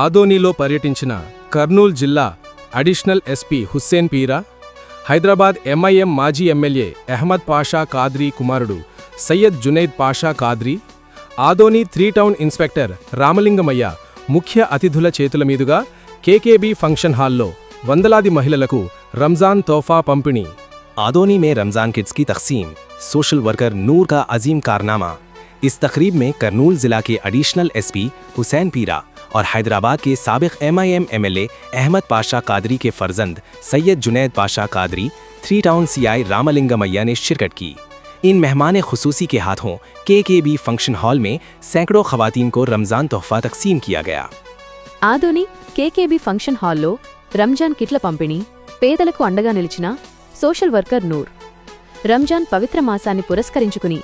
ఆదోనిలో పర్యటించిన కర్నూలు జిల్లా additional SP Hussain Peera, Hyderabad MIM మాజీ ఎమ్మెల్యే అహ్మద్ పాషా కాద్రీ కుమారుడు సయ్యద్ జునైద్ పాషా కాద్రీ, ఆదోని 3 టౌన్ ఇన్స్పెక్టర్ రామలింగమయ్య ముఖ్య అతిథుల చేతుల మీదుగా కేకేబీ ఫంక్షన్ హాల్లో వందలాది మహిళలకు రంజాన్ తోఫా పంపిణీ। आदोनी में रमज़ान किट्स की तकसीम, सोशल वर्कर नूर का अजीम कारनामा। इस तकरीब में करनूल जिला के एडिशनल एसपी हुसैन पीरा और हैदराबाद के साबिक एमआईएम एमएलए अहमद पाशा कादरी के फर्जंद सैयद जुनैद पाशा कादरी 3 टाउन सीआई रामलिंगमैया ने शिरकत की। इन मेहमान खुसूसी के हाथों केकेबी फंक्शन हॉल में सैकड़ों खवातीन को रमज़ान तोहफा तकसीम किया गया। ఆదోని కేకేబీ ఫంక్షన్ హాల్లో రంజాన్ కిట్ల పంపిణీ, పేదలకు అండగా నిలిచిన సోషల్ వర్కర్ నూర్। రంజాన్ పవిత్ర మాసాన్ని పురస్కరించుకుని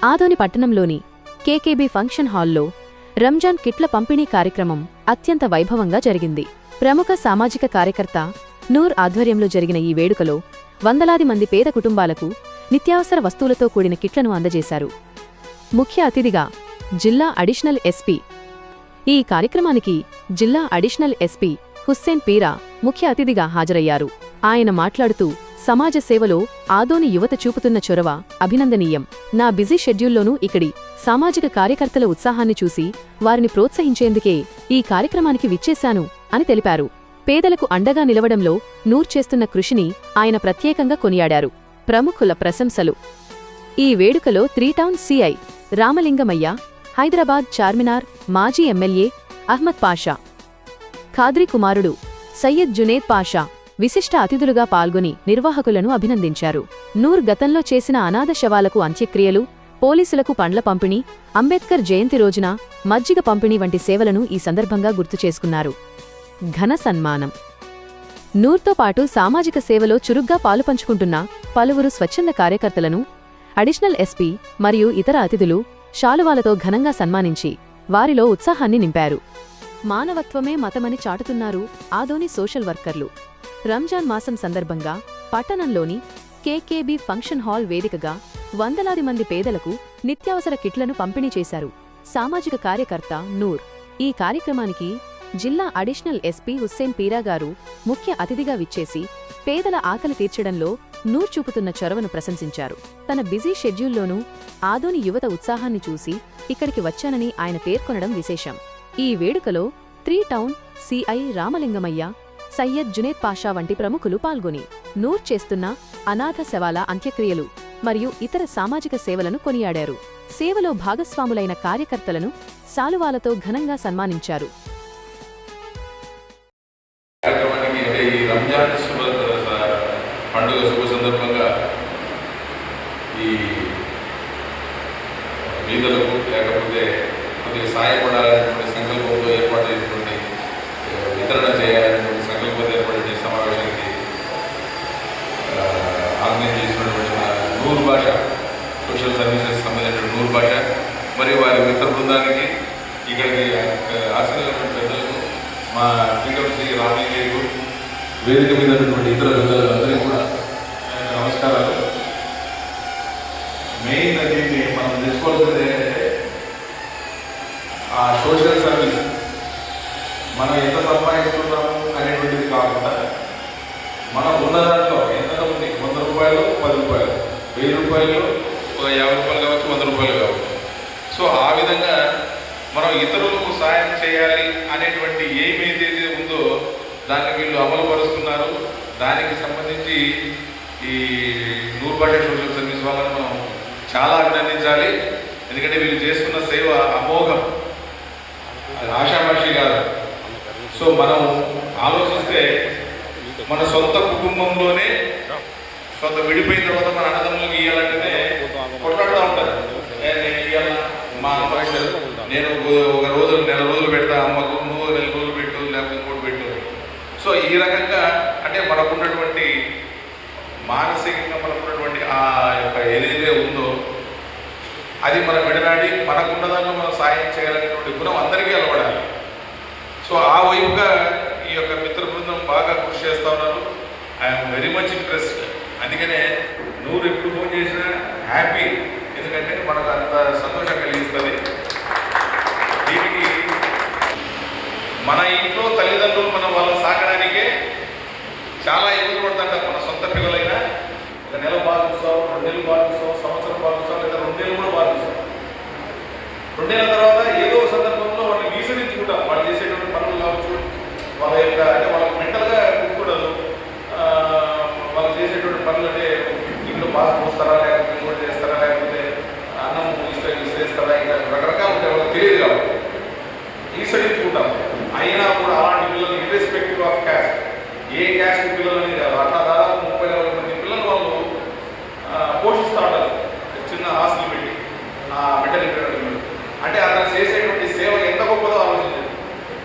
ఆదోని పట్టణంలోని కేకేబీ ఫంక్షన్ హాల్లో రంజాన్ కిట్ల పంపిణీ కార్యక్రమం అత్యంత వైభవంగా జరిగింది। ప్రముఖ సామాజిక కార్యకర్త నూర్ ఆధ్వర్యంలో జరిగిన ఈ వేడుకలో వందలాది మంది పేద కుటుంబాలకు నిత్యావసర వస్తువులతో కూడిన కిట్లను అందజేశారు। ముఖ్య అతిథిగా జిల్లా అడిషనల్ ఎస్పీ, ఈ కార్యక్రమానికి జిల్లా అడిషనల్ ఎస్పీ హుస్సేన్ పీరా ముఖ్య అతిథిగా హాజరయ్యారు। ఆయన మాట్లాడుతూ సమాజ సేవలో ఆదోని యువత చూపుతున్న చొరవ అభినందనీయం। నా బిజీ షెడ్యూల్లోనూ ఇక్కడి సామాజిక కార్యకర్తల ఉత్సాహాన్ని చూసి వారిని ప్రోత్సహించేందుకే ఈ కార్యక్రమానికి విచ్చేశాను అని తెలిపారు। పేదలకు అండగా నిలవడంలో నూర్ చేస్తున్న కృషిని ఆయన ప్రత్యేకంగా కొనియాడారు। ప్రముఖుల ప్రశంసలు। ఈ వేడుకలో 3 టౌన్ సిఐ రామలింగమయ్య, హైదరాబాద్ చార్మినార్ మాజీ ఎమ్మెల్యే అహ్మద్ పాషా కాద్రీ కుమారుడు సయ్యద్ జునైద్ పాషా విశిష్ట అతిథులుగా పాల్గొని నిర్వాహకులను అభినందించారు। నూర్ గతంలో చేసిన అనాథ శవాలకు అంత్యక్రియలు, పోలీసులకు పండ్ల పంపిణీ, అంబేద్కర్ జయంతి రోజున మజ్జిగ పంపిణీ వంటి సేవలను ఈ సందర్భంగా గుర్తు చేసుకున్నారు। ఘన సన్మానం। నూర్తో పాటు సామాజిక సేవలో చురుగ్గా పాలుపంచుకుంటున్న పలువురు స్వచ్ఛంద కార్యకర్తలను అడిషనల్ ఎస్పీ మరియు ఇతర అతిథులు శాలువాలతో ఘనంగా సన్మానించి వారిలో ఉత్సాహాన్ని నింపారు। మానవత్వమే మతమని చాటుతున్నారు ఆదోని సోషల్ వర్కర్లు। రంజాన్ మాసం సందర్భంగా పట్టణంలోని కేకేబీ ఫంక్షన్ హాల్ వేదికగా వందలాది మంది పేదలకు నిత్యావసర కిట్లను పంపిణీ చేశారు సామాజిక కార్యకర్త నూర్। ఈ కార్యక్రమానికి జిల్లా అడిషనల్ ఎస్పీ హుస్సేన్ పీరా గారు ముఖ్య అతిథిగా విచ్చేసి పేదల ఆకలి తీర్చడంలో నూర్ చూపుతున్న చొరవను ప్రశంసించారు। తన బిజీ షెడ్యూల్లోనూ ఆదోని యువత ఉత్సాహాన్ని చూసి ఇక్కడికి వచ్చానని ఆయన పేర్కొనడం విశేషం। ఈ వేడుకలో 3 టౌన్ సిఐ రామలింగమయ్య, సయ్యద్ జునైద్ పాషా వంటి ప్రముఖులు పాల్గొని నూర్ చేస్తున్న అనాథ శవాల అంత్యక్రియలు మరియు ఇతర సామాజిక సేవలను కొనియాడారు। సేవలో భాగస్వాములైన కార్యకర్తలను శాలువాలతో ఘనంగా సన్మానించారు। సాయపడాలనేటువంటి సంకల్పంతో ఏర్పాటైనటువంటి వితరణ చేయాలనేటువంటి సంకల్పంతో ఏర్పడే సమావేశానికి ఆర్గనైజ్ చేసినటువంటి నూర్ భాష సోషల్ సర్వీసెస్ సంబంధించిన నూర్ భాష మరియు వారి మిత్ర బృందానికి, ఇక్కడికి ఆశీర్వదించిన పెద్దలకు, మా శ్రీ రామలింగయ్యకు, వేదిక మీద ఉన్నటువంటి ఇతర పెద్దలందరికీ కూడా నమస్కారాలు। మెయిన్ దీన్ని మనం తెలుసుకోవాల్సింది ఏంటంటే ఆ సోషల్ సర్వీస్ మనం ఎంత సంపాదిస్తున్నాము అనేటువంటిది కాకుండా మనం ఉన్న దాంట్లో ఎంత ఉంది, 100 రూపాయలు, 10 రూపాయలు, 1000 రూపాయలు, 50 రూపాయలు కావచ్చు, 100 రూపాయలు కావచ్చు। సో ఆ విధంగా మనం ఇతరులకు సాయం చేయాలి అనేటువంటి ఏమైతే ఉందో దాన్ని వీళ్ళు అమలు పరుస్తున్నారు। దానికి సంబంధించి ఈ నూర్ భాష సోషల్ సర్వీస్ వాళ్ళని మనం చాలా అభినందించాలి। ఎందుకంటే వీళ్ళు చేస్తున్న సేవ అమోఘం, అది ఆషామాషి కాదు। సో మనం ఆలోచిస్తే మన సొంత కుటుంబంలోనే సొంత విడిపోయిన తర్వాత మన అన్నదమ్ములకు ఇవ్వాలంటేనే కొట్లాడుతూ ఉంటారు। మా అమ్మ నేను ఒక రోజు, నెల రోజులు పెడతా, అమ్మకు నువ్వు 4 రోజులు పెట్టు, లేకపోతే ఇంకోటి పెట్టు। సో ఈ రకంగా అంటే మనకున్నటువంటి మానసికంగా మనకున్నటువంటి ఆ యొక్క ఏదైతే ఉందో అది మనం విడనాడి మనకున్న దాంట్లో మనం సాయం చేయాలనేటువంటి గుణం అందరికీ అలవడాలి। సో ఆ వైపుగా ఈ యొక్క మిత్ర బృందం బాగా కృషి చేస్తూ ఉన్నారు। I'm very much interest. అందుకనే నూరు ఎప్పుడు ఫోన్ చేసినా హ్యాపీ, ఎందుకంటే మనకు అంత సంతోషం కలిగిస్తుంది। దీనికి మన ఇంట్లో తల్లిదండ్రులు మనం వాళ్ళని సాకడానికే చాలా ఇబ్బంది పడుతుంటారు. మన సొంత పిల్లలైనా ఒక నెల బాధిస్తాం, 2 నెలలు బాధిస్తాం, సంవత్సరం బాధిస్తాం, లేదా 2 నెలలు కూడా బాధిస్తాం. 2 నెలల తర్వాత ఏదో సందర్భంలో వాళ్ళని వీసరించుకుంటాం. వాళ్ళు చేసేటువంటి పనులు కావచ్చు, వాళ్ళ యొక్క అంటే వాళ్ళకి మెంటల్గా కూడదు, వాళ్ళు చేసేటువంటి పనులు అంటే ఇంట్లో బాగా పోస్తారా, లేకపోతే ఇంకోటి చేస్తారా, లేకపోతే అన్నం ఇష్టేస్తారా, ఇంకా రకరకాలు ఉంటాయి. వాళ్ళకి తెలియదు కాబట్టి ఈసడించుకుంటాం. అయినా కూడా అలాంటి పిల్లలు irrespective of caste, A caste పిల్లలని కాదు, అట్లా దాదాపు 30-40 మంది పిల్లలు వాళ్ళు పోషిస్తూ ఉంటారు చిన్న హాస్టల్ పెట్టి బిడ్డలు పిల్లలు. అంటే అతను చేసేటువంటి సేవ ఎంత గొప్పదో ఆలోచించారు.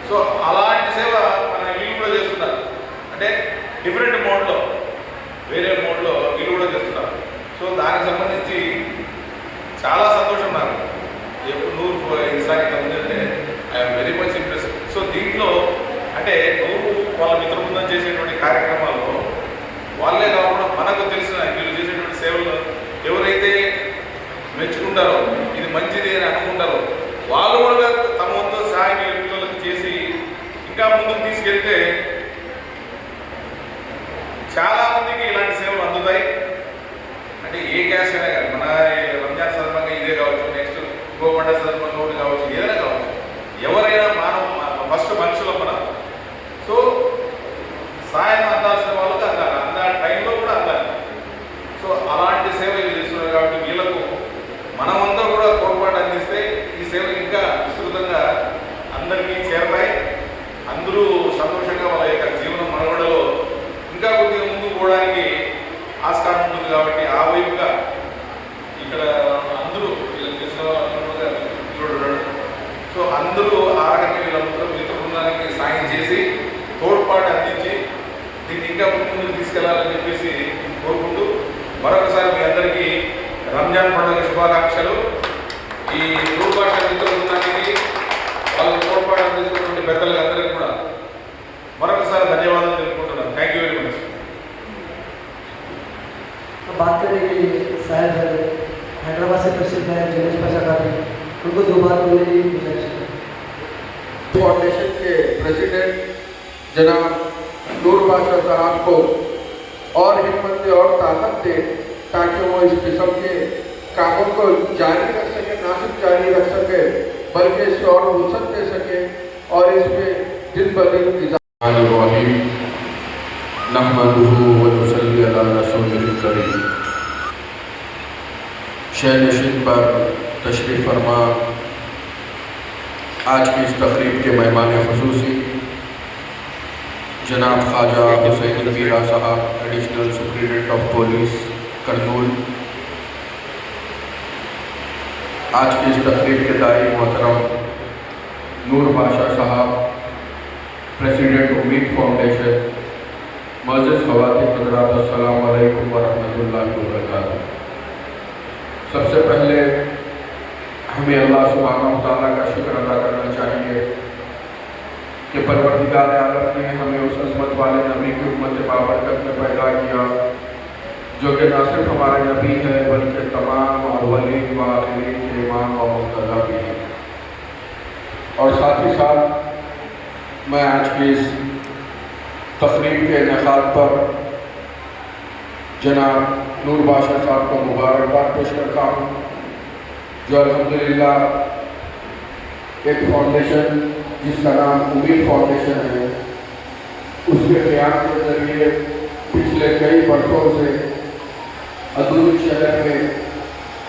సో అలాంటి సేవ మన వీళ్ళు కూడా చేస్తున్నారు. అంటే డిఫరెంట్ మోడ్లో, వేరే మోడ్లో వీళ్ళు కూడా చేస్తున్నారు. సో దానికి సంబంధించి చాలా సంతోషం నాకు. ఎప్పుడు 100 ఈసారి ఉందంటే I'm very much impress. So దీంట్లో అంటే వాళ్ళ మిత్ర బృందం చేసేటువంటి కార్యక్రమాల్లో వాళ్ళే కాకుండా మనకు తెలిసిన వీళ్ళు చేసేటువంటి సేవలు ఎవరైతే మెచ్చుకుంటారో, ఇది మంచిది అని అనుకుంటారో, వాళ్ళు కూడా తమ వంతు సహాయం పిల్లలకు చేసి ఇంకా ముందుకు తీసుకెళ్తే చాలా మందికి ఇలాంటి సేవలు అందుతాయి. అంటే ఏ క్యాస్ట్ అయినా కానీ, మన రంజాన్ సందర్భంగా ఇదే కావచ్చు, నెక్స్ట్ ఇంకో పండుగ సందర్భంగా ఒకటి కావచ్చు, ఏదైనా కావచ్చు, ఎవరైనా ఫస్ట్ మనుషులం మనం. సో సాయం అందాల్సిన వాళ్ళకి అందాలి, టైంలో కూడా అందాలి. సో అలాంటి సేవ చేస్తున్నారు కాబట్టి వీళ్ళకు మనమంతా కూడా తోడ్పాటు అందిస్తే ఈ సేవలు ఇంకా విస్తృతంగా అందరికీ చేరతాయి. అందరూ సంతోషంగా వాళ్ళ యొక్క జీవన మనుగడలో ఇంకా కొద్దిగా ముందుకు పోవడానికి ఆస్కారం ఉంటుంది. కాబట్టి ఆ వైపుగా ఇక్కడ అందరూ వీళ్ళకి తెలిసిన సో అందరూ ఆ రకంగా వీళ్ళందరూ మిత్ర బృందానికి సాయం చేసి తోడ్పాటు అందించి దీన్ని ఇంకా ముందుకు తీసుకెళ్లాలని చెప్పేసి కోరుకుంటూ మరొకసారి మీ అందరికీ రంజాన్ పండుగ శుభాకాంక్షలు. ఈ దూరభాష మిత్ర బృందానికి వాళ్ళు తోడ్పాటు అందిస్తున్నటువంటి పెద్దలకు అందరికీ కూడా మరొకసారి ధన్యవాదాలు తెలుపుకుంటున్నాను. Thank you very much. बात करें कि शायद हैदराबाद से प्रसिद्ध है जुनेद पाशा कादरी, उनको 2 बात बोलने की गुजारिश है। फाउंडेशन के प्रेसिडेंट जनाब नूर बादशाह साहब को और हिम्मत दे और ताकत दे ताकि वो इस किस्म के कामों को जारी रख सके, ना सिर्फ जारी रख सके बल्कि इसे और वसत दे सके और इसमें दिन ब दिन शहनशीन पर तशरीफ़ फरमा आज की इस तकरीब के मेहमान ख़ुसूसी जनाब ख्वाजा हुसैन पीरा साहब, additional superintendent of police Kurnool. आज की इस तकरीब के दाई मोहतरम नूर बादशाह साहब, प्रेसिडेंट उम्मीद फाउंडेशन। मज़ीद ख़वातीन हज़रात, अस्सलाम वालेकुम व रहमतुल्लाहि व बरकातुहू। सबसे पहले हमें अल्लाह सुब्हानहू व तआला का शुक्र अदा करना चाहिए कि परवरदिगार आलम ने हमें उस अज़मत वाले नबी की उम्मत बाबरकत में पैदा किया जो कि न सिर्फ हमारे नबी है बल्कि तमाम अव्वलीन व आखिरीन के इमाम व मुक़्तदा भी हैं। और साथ ही साथ मैं आज की इस तकरीब के इनेकाद पर जनाब नूर बादशाह साहब को मुबारकबाद पेश करता हूँ जो अल्हम्दुलिल्लाह एक फाउंडेशन जिसका नाम उम्मीद फाउंडेशन है, उसके क़याम के ज़रिए पिछले कई वर्षों से अदूर शहर में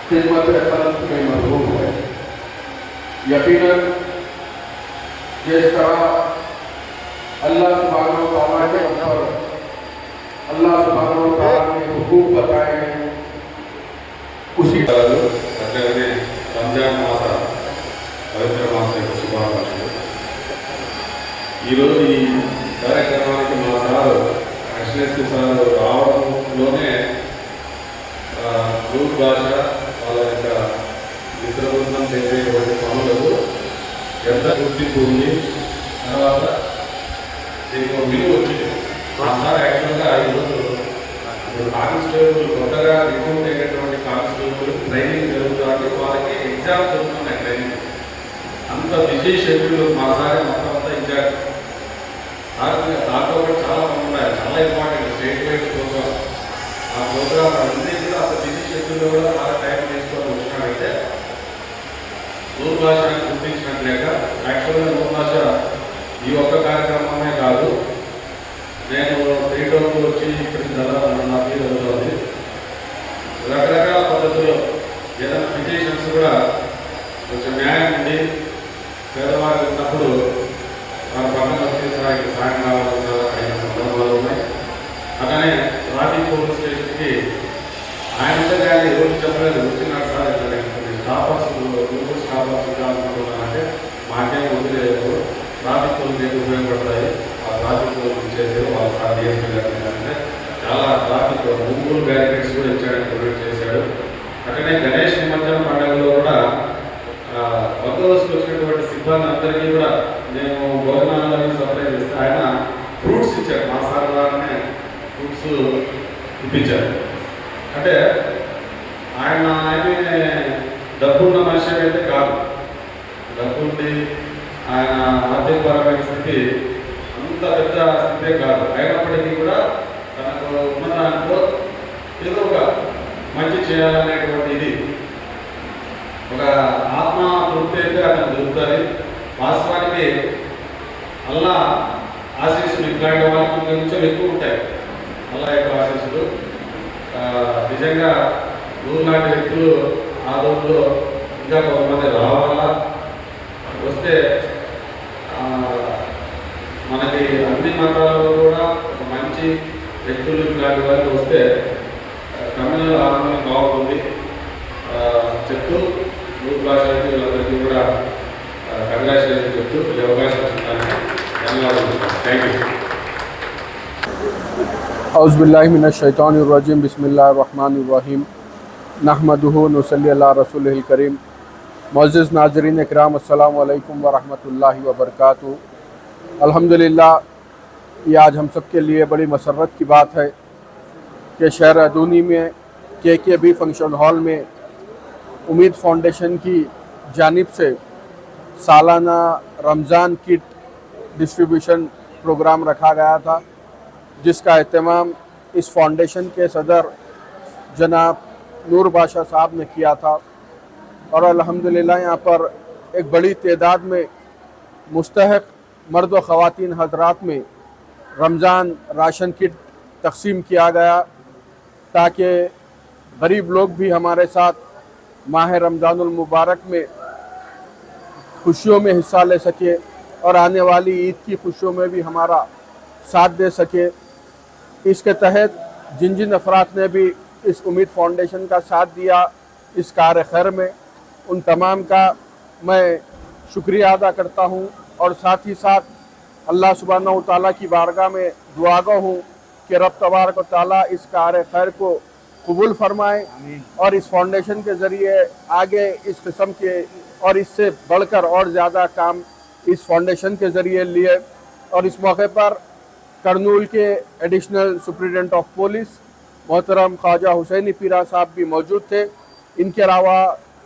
खिदमत खल्क़ में मशगूल है। यकीनन जिस तरह अल्लाह सुब्हानहू व तआला के ऊपर अल्लाह सुब्हानहू व तआला ने हुकूक बताए हैं उसी రంజాన్ మాస పవిత్ర మాస యొక్క శుభాకాంక్షలు. ఈరోజు ఈ కార్యక్రమానికి మా సార్ ఎస్ఎస్సి సార్ రావడంలోనే నూర్ భాష వాళ్ళ యొక్క మిత్ర బృందం చేసేటువంటి పనులకు ఎంత గుర్తింపు ఉంది, తర్వాత దీనికి విలువ వచ్చింది. మా సార్ యాక్చువల్గా ఈరోజు కానిస్టేబుల్ కొత్తగా రిక్రూట్ అయినటువంటి కానిస్టేబుల్ ట్రైనింగ్ జరుగుతుంది, వాళ్ళకి ఎగ్జామ్స్ జరుగుతున్నాయి. ట్రైనింగ్ అంత విశేష షెడ్యూల్ మా సార్ మొత్తం అంతా ఇచ్చారు. కూడా చాలా ఉన్నాయి, చాలా ఇంపార్టెంట్ స్టేట్ వైడ్ ప్రోగ్రామ్. ఆ ప్రోగ్రామ్ అన్నీ కూడా అసలు బిజీ షెడ్యూల్లో కూడా చాలా టైం తీసుకొని వచ్చినాడంటే నూరు భాషను గుర్తించినట్లేక. యాక్చువల్గా నూరు భాష ఈ ఒక్క కార్యక్రమమే కాదు, నేను 3 టౌన్కి వచ్చి ఇక్కడికి దాదాపు నా పేరు అవుతుంది. రకరకాల పద్ధతుల్లో ఏదైనా పిటిషన్స్ కూడా కొంచెం న్యాయం ఉండి పేదవాళ్ళు ఉన్నప్పుడు మన పక్కన వచ్చేసరికి సాయం కావాల్సిన అయిన సందర్భాలు ఉన్నాయి. అలానే ట్రాఫిక్ పోలీస్ స్టేషన్కి ఆయన కానీ రోజు చెప్పలేదు, వచ్చినాడు సార్ ఇట్లా స్టాఫర్స్ స్టాఫర్స్ కావాలనుకుంటున్నానంటే మాకేం వదిలేదు, ట్రాఫిక్ పోలీస్ ఏమి ఉపయోగపడతాయి, ఆ ట్రాఫిక్ పోలీస్ ఇచ్చేది వాళ్ళు సార్ డిఎస్పీ గారు చాలా ట్రాఫిక్ మూడు బ్యారికేడ్స్ కూడా ఇచ్చాడని ప్రొవైడ్ చేశాడు. అట్లనే గణేష్ నిమజ్జనం పండుగలో కూడా బందోబస్తు వచ్చినటువంటి సిబ్బంది అందరికీ కూడా మేము భోజనాలను సప్లై చేస్తే ఆయన ఫ్రూట్స్ ఇచ్చారు. మా సార్ ద్వారానే ఫ్రూట్స్ ఇప్పించారు. అంటే ఆయన డబ్బున్న మనిషి అయితే కాదు, డబ్బుంది ఆయన ఆర్థికపరమైన స్థితి అంత పెద్ద స్థితే కాదు. అయినప్పటికీ కూడా తనకు ఉన్న దాంట్లో ఏదో ఒక మంచి చేయాలనేటువంటి ఇది ఒక ఆత్మ తృప్తి అయితే అతను దొరుకుతుంది. వాస్తవానికి అల్లా ఆశీస్సులు ఇట్లాంటి వాళ్ళకి కొంచెం ఎక్కువ ఉంటాయి. అల్లా యొక్క ఆశీస్సులు నిజంగా నూరు లాంటి వ్యక్తులు ఆ రోజుల్లో ఇంకా కొంతమంది రావాలా, వస్తే మనకి అన్ని మతాలలో కూడా ఒక మంచి వ్యక్తులు ఇలాంటి వాళ్ళు వస్తే కమ్యూనల్ హార్మోని బాగుంటుంది చెప్తూ నూరు భాషలకి వీళ్ళందరికీ కూడా కంగ్రాచులేషన్ చెప్తూ ఈ అవకాశం ఇచ్చడానికి ధన్యవాదాలు. Thank you. औज़ुबिल्लाहि मिनश्शैतानिर्रजीम बिस्मिल्लाहिर्रहमानिर्रहीम नहमदुहु व नसल्ली अला रसूलिल करीम। मुअज़्ज़िज़ नाज़रीन इकराम अस्सलामु अलैकुम व रहमतुल्लाहि व बरकातुहू। अल्हम्दुलिल्लाह, ये आज हम सब के लिए बड़ी मसर्रत की बात है कि शहर अदूनी में KKB फंक्शन हॉल में उम्मीद फाउंडेशन की जानिब से सालाना रमज़ान किट डिस्ट्रीब्यूशन प्रोग्राम रखा गया था, जिसका एहतमाम इस फाउंडेशन के सदर जनाब नूर बादशाह साहब ने किया था। और अल्हम्दुलिल्लाह यहाँ पर एक बड़ी तादाद में मुस्तहक मर्द व ख़वातीन हज़रात में रमज़ान राशन किट तक़सीम किया गया, ताकि गरीब लोग भी हमारे साथ माह रमज़ानुल मुबारक में खुशियों में हिस्सा ले सके और आने वाली ईद की खुशियों में भी हमारा साथ दे सके। इसके तहत जिन जिन अफराद ने भी इस उम्मीद फाउंडेशन का साथ दिया इस कार्य खैर में, उन तमाम का मैं शुक्रिया अदा करता हूँ और साथ ही साथ अल्लाह सुब्हानहू व तआला की बारगाह में दुआगो हूँ कि रब तबारक व तआला इस कार्य खैर को कबूल फरमाए और इस फाउंडेशन के ज़रिए आगे इस किस्म के और इससे बढ़कर और ज़्यादा काम इस फाउंडेशन के ज़रिए लिए। और इस मौके पर करनूल के एडिशनल सुप्रिटेंडेंट ऑफ पुलिस मोहतरम ख्वाजा हुसैनी पीरा साहब भी मौजूद थे। इनके अलावा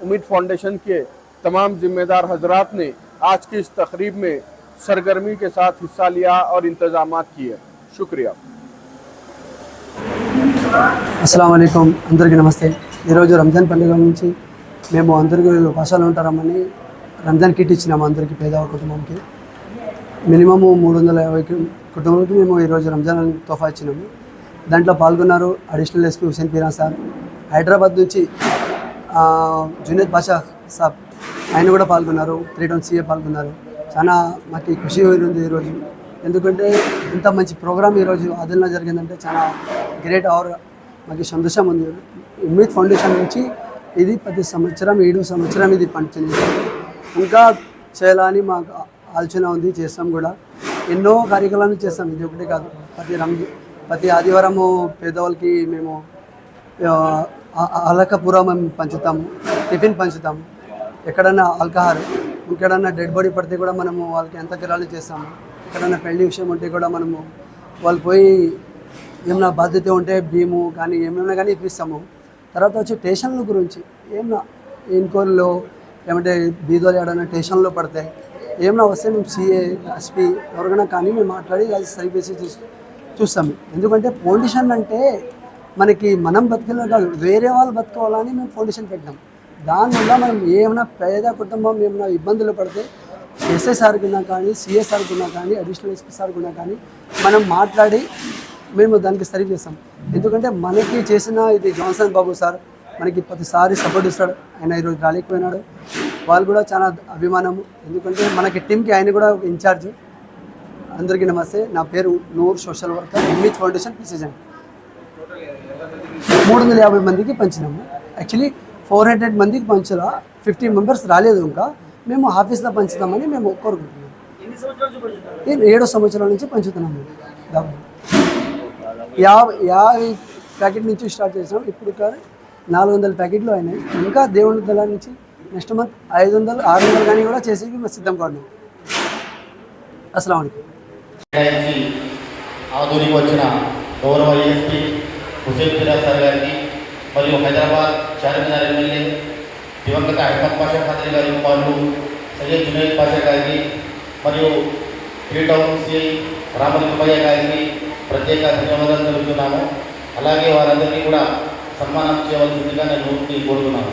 उम्मीद फाउंडेशन के तमाम ज़िम्मेदार हजरात ने आज की इस तकरीब में सरगर्मी के साथ हिस्सा लिया और इंतज़ामात किए। शुक्रिया। అస్సలాము అలైకుం, అందరికీ నమస్తే. ఈరోజు రంజాన్ పండుగ నుంచి మేము అందరికీ భాషలో ఉంటారమని రంజాన్ కిట్ ఇచ్చినాము అందరికీ, పేదవాళ్ళ కుటుంబంకి మినిమము 350 కుటుంబాలకి మేము ఈరోజు రంజాన్ తోఫా ఇచ్చినాము. దాంట్లో పాల్గొన్నారు additional SP Hussain Peera sir, Hyderabad నుంచి జునైద్ బాషా సాబ్ ఆయన కూడా పాల్గొన్నారు, 3 టౌన్ CA పాల్గొన్నారు. చాలా మాకు ఖుషి ఉంది ఈరోజు, ఎందుకంటే ఇంత మంచి ప్రోగ్రామ్ ఈరోజు ఆదిల్లో జరిగిందంటే చాలా గ్రేట్. ఆర్ మాకు సంతోషం ఉంది. ఉమ్మీద్ ఫౌండేషన్ నుంచి ఇది ప్రతి సంవత్సరం 7వ సంవత్సరం ఇది పంచింది, ఇంకా చేయాలని మాకు ఆలోచన ఉంది, చేస్తాం కూడా. ఎన్నో కార్యక్రమాలు చేస్తాం, ఇది ఒకటే కాదు. ప్రతి ఆదివారము పేదవాళ్ళకి మేము అలకపూర మేము పంచుతాము, టిఫిన్ పంచుతాము. ఎక్కడన్నా ఆల్కహాల్, ఎక్కడన్నా డెడ్ బాడీ పడితే కూడా మనము వాళ్ళకి ఎంత కిరాలు చేస్తాము. ఎక్కడన్నా పెళ్లి విషయం ఉంటే కూడా మనము వాళ్ళు పోయి ఏమైనా బాధ్యత ఉంటే బియ్యము కానీ ఏమైనా కానీ ఇప్పిస్తాము. తర్వాత వచ్చి స్టేషన్ల గురించి ఏమన్నా ఇన్కోర్లో ఏమంటే బీదోలు ఏడన్నా స్టేషన్లో పడితే ఏమైనా వస్తే మేము సిఏ ఎస్పీ ఎవరికైనా కానీ మేము మాట్లాడి అది సరిచేసి చూస్తాము. ఎందుకంటే ఫౌండేషన్ అంటే మనకి మనం బతికేలా కాదు, వేరే వాళ్ళు బతుకోవాలని మేము ఫౌండేషన్ పెట్టినాం. దానివల్ల మనం ఏమైనా పేద కుటుంబం ఏమైనా ఇబ్బందులు పడితే ఎస్ఐ సార్ గున్నా కానీ, సిఏ సార్ గున్నా కానీ, అడిషనల్ ఎస్పీ సార్ గున్నా కానీ మనం మాట్లాడి మేము దానికి సరి చేస్తాం. ఎందుకంటే మనకి చేసిన ఇది జాన్సన్ బాబు సార్ మనకి ప్రతిసారి సపోర్ట్ ఇస్తాడు. ఆయన ఈరోజు రాలేకపోయినాడు, వాళ్ళు కూడా చాలా అభిమానము. ఎందుకంటే మనకి టీంకి ఆయన కూడా ఇన్ఛార్జ్. అందరికీ నమస్తే, నా పేరు Noor, social worker, image foundation president. 350 మందికి పంచినాము. యాక్చువల్లీ 400 మందికి పంచలా, 50 మెంబర్స్ రాలేదు. ఇంకా మేము ఆఫీస్లో పంచుతామని మేము కోరుకుంటున్నాం. 7 సంవత్సరాల నుంచి పంచుతున్నాము. 50 ప్యాకెట్ నుంచి స్టార్ట్ చేసినాం. ఇప్పుడు 400 ప్యాకెట్లు అయినాయి. ఇంకా దేవుని దళ నుంచి నెక్స్ట్ మంత్ 500, 600 కానీ కూడా చేసి మేము సిద్ధం కాడినాం. అస్సలాము అలైకుం. ఆధునిక వచ్చిన గౌరవ ఎస్పీ హుసేన్ పీరా సార్ గారికి మరియు హైదరాబాద్ చార్మినార్ ఎమ్మెల్యే దివంగత అహ్మద్ పాషా ఖాద్రీ గారి కుమారులు సయ్యద్ జునైద్ పాషా గారికి మరియు త్రీ టౌన్ సిఐ రామలింగయ్య గారికి ప్రత్యేక ధన్యవాదాలు తెలుపుతున్నాము. అలాగే వారందరికీ కూడా సన్మానం చేయవలసిందిగా నేను కోరుతున్నాను.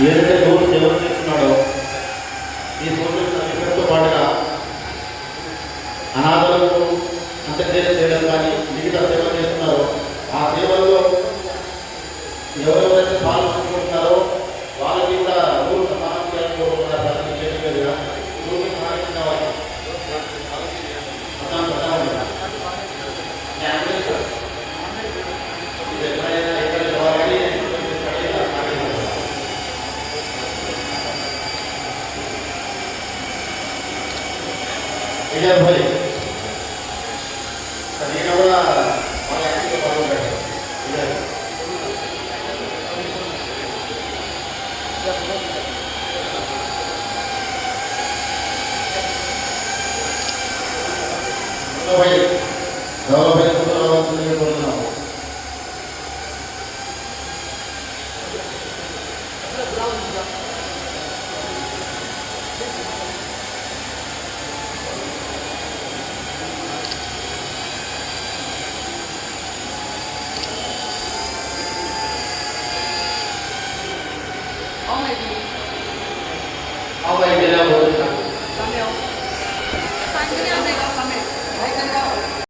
ఏదైతే రోజు సేవ చేస్తున్నాడో ఈ సోషల్ పాటుగా అనాథలకు అంత్యక్రియలు చేయడం కానీ మిగతా సేవ చేస్తున్నారో ఆ సేవల్లో ఎవరెవరైతే పాల్గొంటున్నారో వాళ్ళకి కూడా రోజు సమానం చేయాలి. भाई भाई